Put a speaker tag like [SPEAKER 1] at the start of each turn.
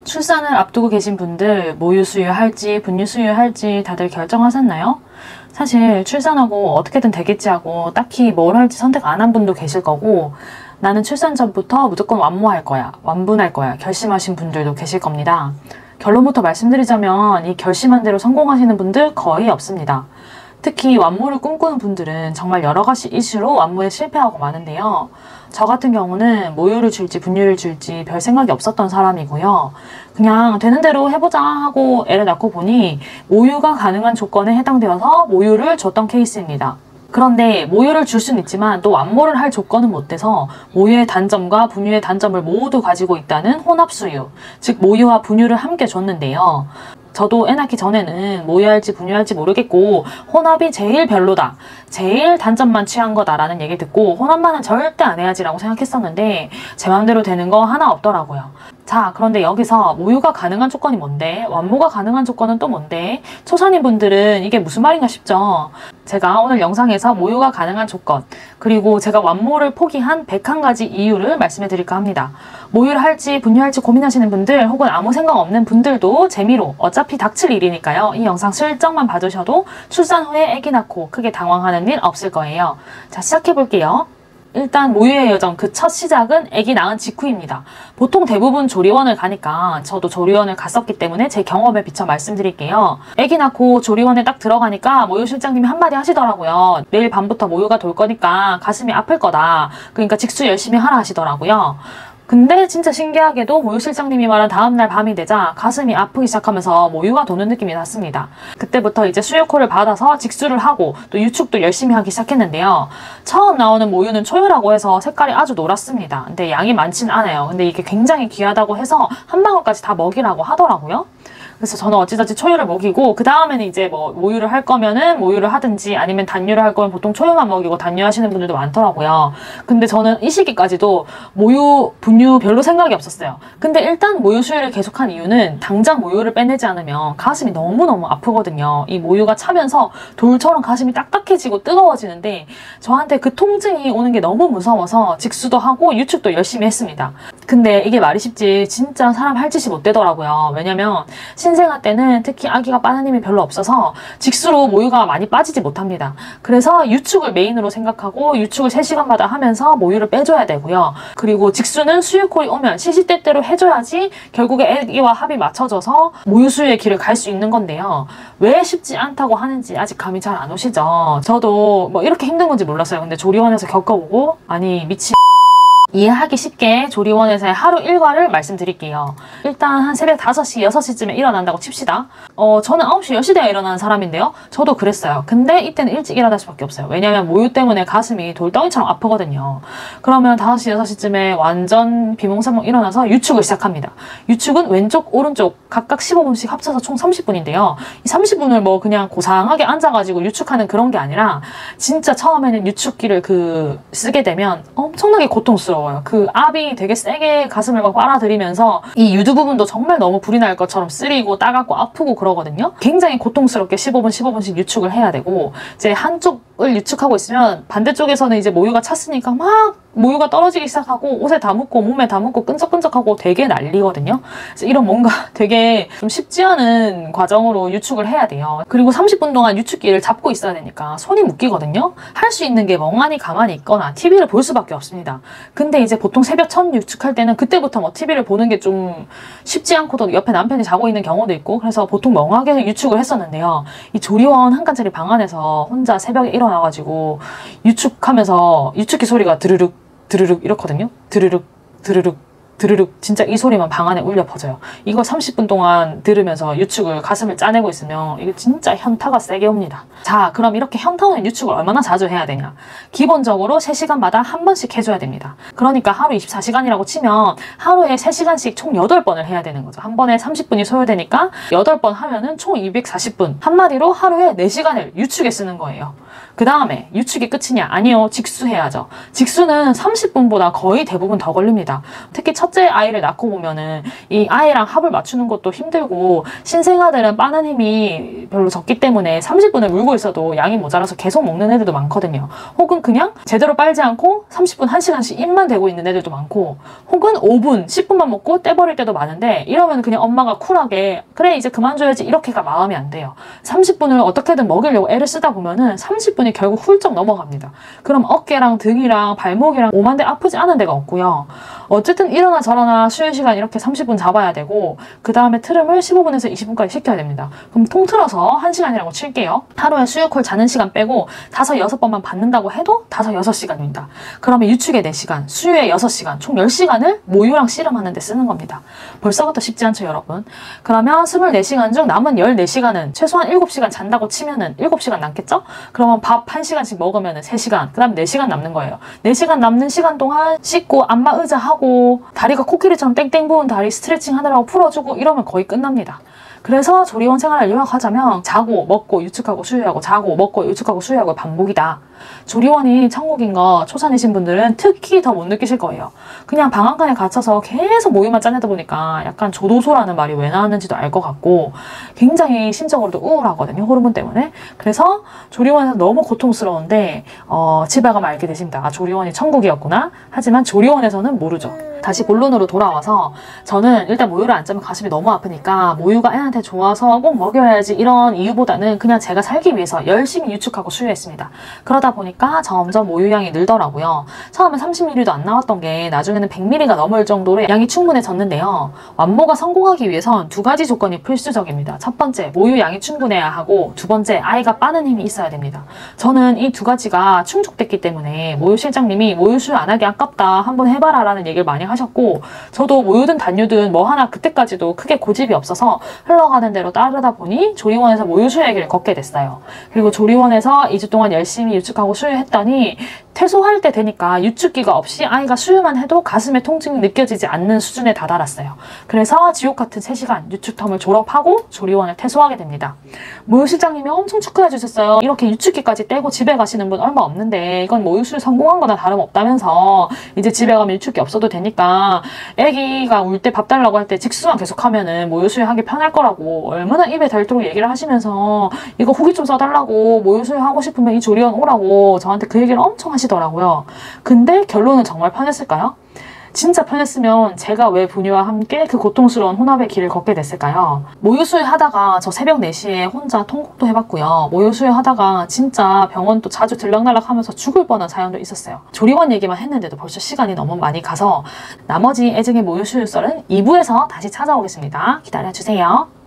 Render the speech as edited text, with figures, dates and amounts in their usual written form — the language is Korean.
[SPEAKER 1] 출산을 앞두고 계신 분들 모유 수유할지 분유 수유할지 다들 결정하셨나요? 사실 출산하고 어떻게든 되겠지 하고 딱히 뭘 할지 선택 안 한 분도 계실 거고, 나는 출산 전부터 무조건 완모할 거야, 완분할 거야 결심하신 분들도 계실 겁니다. 결론부터 말씀드리자면 이 결심한 대로 성공하시는 분들 거의 없습니다. 특히 완모를 꿈꾸는 분들은 정말 여러 가지 이슈로 완모에 실패하고 마는데요. 저 같은 경우는 모유를 줄지 분유를 줄지 별 생각이 없었던 사람이고요. 그냥 되는 대로 해보자 하고 애를 낳고 보니 모유가 가능한 조건에 해당되어서 모유를 줬던 케이스입니다. 그런데 모유를 줄 수는 있지만 또 완모를 할 조건은 못 돼서 모유의 단점과 분유의 단점을 모두 가지고 있다는 혼합수유, 즉 모유와 분유를 함께 줬는데요. 저도 애 낳기 전에는 모유할지 분유할지 모르겠고 혼합이 제일 별로다, 제일 단점만 취한 거다라는 얘기 듣고 혼합만은 절대 안 해야지 라고 생각했었는데 제 마음대로 되는 거 하나 없더라고요. 자, 그런데 여기서 모유가 가능한 조건이 뭔데? 완모가 가능한 조건은 또 뭔데? 초산인 분들은 이게 무슨 말인가 싶죠? 제가 오늘 영상에서 모유가 가능한 조건, 그리고 제가 완모를 포기한 101가지 이유를 말씀해 드릴까 합니다. 모유를 할지 분유할지 고민하시는 분들 혹은 아무 생각 없는 분들도 재미로, 어차피 닥칠 일이니까요. 이 영상 슬쩍만 봐주셔도 출산 후에 아기 낳고 크게 당황하는 일 없을 거예요. 자, 시작해 볼게요. 일단 모유의 여정, 그 첫 시작은 아기 낳은 직후입니다. 보통 대부분 조리원을 가니까 저도 조리원을 갔었기 때문에 제 경험에 비춰 말씀드릴게요. 아기 낳고 조리원에 딱 들어가니까 모유 실장님이 한마디 하시더라고요. 내일 밤부터 모유가 돌 거니까 가슴이 아플 거다. 그러니까 직수 열심히 하라 하시더라고요. 근데 진짜 신기하게도 모유 실장님이 말한 다음날 밤이 되자 가슴이 아프기 시작하면서 모유가 도는 느낌이 났습니다. 그때부터 이제 수유콜을 받아서 직수를 하고 또 유축도 열심히 하기 시작했는데요. 처음 나오는 모유는 초유라고 해서 색깔이 아주 노랗습니다. 근데 양이 많진 않아요. 근데 이게 굉장히 귀하다고 해서 한 방울까지 다 먹이라고 하더라고요. 그래서 저는 어찌저찌 초유를 먹이고, 그 다음에는 이제 뭐 모유를 할 거면은 모유를 하든지 아니면 단유를 할 거면 보통 초유만 먹이고 단유 하시는 분들도 많더라고요. 근데 저는 이 시기까지도 모유, 분유 별로 생각이 없었어요. 근데 일단 모유 수유를 계속한 이유는 당장 모유를 빼내지 않으면 가슴이 너무너무 아프거든요. 이 모유가 차면서 돌처럼 가슴이 딱딱해지고 뜨거워지는데 저한테 그 통증이 오는 게 너무 무서워서 직수도 하고 유축도 열심히 했습니다. 근데 이게 말이 쉽지 진짜 사람 할 짓이 못 되더라고요. 왜냐면 신생아 때는 특히 아기가 빠는 힘이 별로 없어서 직수로 모유가 많이 빠지지 못합니다. 그래서 유축을 메인으로 생각하고 유축을 3시간마다 하면서 모유를 빼줘야 되고요. 그리고 직수는 수유콜이 오면 시시때때로 해줘야지 결국에 아기와 합이 맞춰져서 모유 수유의 길을 갈 수 있는 건데요. 왜 쉽지 않다고 하는지 아직 감이 잘 안 오시죠? 저도 뭐 이렇게 힘든 건지 몰랐어요. 근데 조리원에서 겪어보고 아니 미친 이해하기 쉽게 조리원에서의 하루 일과를 말씀드릴게요. 일단 한 새벽 5시, 6시쯤에 일어난다고 칩시다. 저는 9시, 10시대에 일어나는 사람인데요. 저도 그랬어요. 근데 이때는 일찍 일어날 수밖에 없어요. 왜냐면 모유 때문에 가슴이 돌덩이처럼 아프거든요. 그러면 5시, 6시쯤에 완전 비몽사몽 일어나서 유축을 시작합니다. 유축은 왼쪽, 오른쪽 각각 15분씩 합쳐서 총 30분인데요. 이 30분을 뭐 그냥 고상하게 앉아가지고 유축하는 그런 게 아니라 진짜 처음에는 유축기를 쓰게 되면 엄청나게 고통스러워요. 그 압이 되게 세게 가슴을 막 빨아들이면서 이 유두 부분도 정말 너무 불이 날 것처럼 쓰리고 따갑고 아프고 그러거든요. 굉장히 고통스럽게 15분씩 유축을 해야 되고, 이제 한쪽을 유축하고 있으면 반대쪽에서는 이제 모유가 찼으니까 막 모유가 떨어지기 시작하고 옷에 다 묻고 몸에 다 묻고 끈적끈적하고 되게 난리거든요. 그래서 이런 뭔가 되게 좀 쉽지 않은 과정으로 유축을 해야 돼요. 그리고 30분 동안 유축기를 잡고 있어야 되니까 손이 묶이거든요. 할 수 있는 게 멍하니 가만히 있거나 TV를 볼 수밖에 없습니다. 근데 이제 보통 새벽 첫 유축할 때는 그때부터 뭐 TV를 보는 게 좀 쉽지 않고도 옆에 남편이 자고 있는 경우도 있고, 그래서 보통 멍하게 유축을 했었는데요. 이 조리원 한 칸짜리 방 안에서 혼자 새벽에 일어나가지고 유축하면서 유축기 소리가 드르륵 드르륵 이렇거든요. 드르륵 드르륵 드르륵, 진짜 이 소리만 방 안에 울려 퍼져요. 이거 30분 동안 들으면서 유축을 가슴을 짜내고 있으면 이게 진짜 현타가 세게 옵니다. 자, 그럼 이렇게 현타 오는 유축을 얼마나 자주 해야 되냐? 기본적으로 3시간마다 한 번씩 해줘야 됩니다. 그러니까 하루 24시간이라고 치면 하루에 3시간씩 총 8번을 해야 되는 거죠. 한 번에 30분이 소요되니까 8번 하면은 총 240분. 한마디로 하루에 4시간을 유축에 쓰는 거예요. 그 다음에 유축이 끝이냐? 아니요. 직수해야죠. 직수는 30분보다 거의 대부분 더 걸립니다. 특히 첫째 아이를 낳고 보면은 이 아이랑 합을 맞추는 것도 힘들고 신생아들은 빠는 힘이 별로 적기 때문에 30분을 물고 있어도 양이 모자라서 계속 먹는 애들도 많거든요. 혹은 그냥 제대로 빨지 않고 30분, 1시간씩 입만 대고 있는 애들도 많고, 혹은 5분, 10분만 먹고 떼버릴 때도 많은데, 이러면 그냥 엄마가 쿨하게 그래 이제 그만 줘야지 이렇게가 마음이 안 돼요. 30분을 어떻게든 먹이려고 애를 쓰다 보면은 30분이 결국 훌쩍 넘어갑니다. 그럼 어깨랑 등이랑 발목이랑 오만데 아프지 않은 데가 없고요. 어쨌든 이러나 저러나 쉬는 시간 이렇게 30분 잡아야 되고, 그 다음에 트름을 15분에서 20분까지 시켜야 됩니다. 그럼 통틀어서 1시간이라고 칠게요. 하루에 수유콜 자는 시간 빼고 5-6번만 받는다고 해도 5-6시간입니다. 그러면 유축에 4시간, 수유에 6시간, 총 10시간을 모유랑 씨름하는 데 쓰는 겁니다. 벌써부터 쉽지 않죠, 여러분? 그러면 24시간 중 남은 14시간은 최소한 7시간 잔다고 치면은 7시간 남겠죠? 그러면 밥 1시간씩 먹으면은 3시간, 그 다음에 4시간 남는 거예요. 4시간 남는 시간 동안 씻고 안마 의자 하고 다리가 코끼리처럼 땡땡 부은 다리 스트레칭 하느라고 풀어주고 이러면 거의 끝납니다. 그래서 조리원 생활을 요약하자면 자고 먹고 유축하고 수유하고 자고 먹고 유축하고 수유하고 반복이다. 조리원이 천국인 거 초산이신 분들은 특히 더 못 느끼실 거예요. 그냥 방앗간에 갇혀서 계속 모유만 짜내다 보니까 약간 조도소라는 말이 왜 나왔는지도 알 것 같고 굉장히 심적으로도 우울하거든요. 호르몬 때문에. 그래서 조리원에서 너무 고통스러운데 집에 가면 알게 되십니다. 아, 조리원이 천국이었구나. 하지만 조리원에서는 모르죠. 다시 본론으로 돌아와서 저는 일단 모유를 안 짜면 가슴이 너무 아프니까 모유가 애한테 좋아서 꼭 먹여야지 이런 이유보다는 그냥 제가 살기 위해서 열심히 유축하고 수유했습니다. 그러다 보니까 점점 모유량이 늘더라고요. 처음에 30ml도 안 나왔던 게 나중에는 100ml가 넘을 정도로 양이 충분해졌는데요. 완모가 성공하기 위해선 2가지 조건이 필수적입니다. 첫 번째, 모유 양이 충분해야 하고, 두 번째, 아이가 빠는 힘이 있어야 됩니다. 저는 이 2가지가 충족됐기 때문에 모유 실장님이 모유 수유 안 하기 아깝다, 한번 해봐라 라는 얘기를 많이 하셨고, 저도 모유든 단유든 뭐 하나 그때까지도 크게 고집이 없어서 흘러가는 대로 따르다 보니 조리원에서 모유 수유의 길을 걷게 됐어요. 그리고 조리원에서 2주 동안 열심히 유축하고 수유했더니 퇴소할 때 되니까 유축기가 없이 아이가 수유만 해도 가슴에 통증이 느껴지지 않는 수준에 다다랐어요. 그래서 지옥같은 3시간 유축텀을 졸업하고 조리원을 퇴소하게 됩니다. 모유 실장님이 엄청 축하해 주셨어요. 이렇게 유축기까지 떼고 집에 가시는 분 얼마 없는데 이건 모유 수유 성공한 거나 다름없다면서 이제 집에 가면 유축기 없어도 되니까 애기가 울 때 밥 달라고 할 때 직수만 계속하면은 모유 수유하기 편할 거라고 얼마나 입에 닳도록 얘기를 하시면서 이거 후기 좀 써달라고 모유 수유하고 싶으면 이 조리원 오라고 저한테 그 얘기를 엄청 하시더라고요. 근데 결론은 정말 편했을까요? 진짜 편했으면 제가 왜 분유와 함께 그 고통스러운 혼합의 길을 걷게 됐을까요? 모유수유 하다가 저 새벽 4시에 혼자 통곡도 해봤고요. 모유수유 하다가 진짜 병원도 자주 들락날락 하면서 죽을 뻔한 사연도 있었어요. 조리원 얘기만 했는데도 벌써 시간이 너무 많이 가서 나머지 애증의 모유수유 썰은 2부에서 다시 찾아오겠습니다. 기다려주세요.